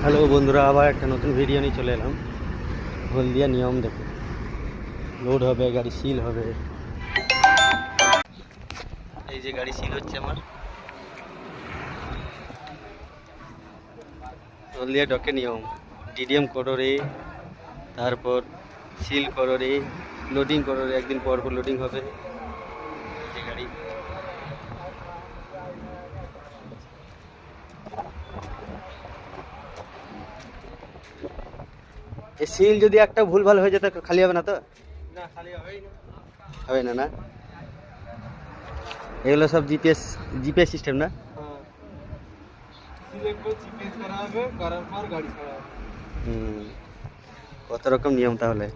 Hello বন্ধুরা, আবার একটা নতুন ভিডিও নিয়ে চলে এলাম। হলদিয়া নিয়ম দেখো, লোড হবে, গাড়ি সিল হবে। এই যে গাড়ি সিল হচ্ছে আমার হলদিয়া ডকে নিয়ম। ডিডিএম করো রে, তারপর সিল করো রে, লোডিং করো রে, একদিন পর পর লোডিং হবে। এই যে গাড়ি এই সিল যদি একটা ভুলভাল হয়ে যেত খালি হবে না তো? না, খালি হবেই না। হবে না না? এগুলো সব জিপিএস সিস্টেম না? হ্যাঁ, সিলেক্ট করে জিপিএস করা হবে, করার পর গাড়ি ছাড়া হবে। কত রকম নিয়ম তাহলে।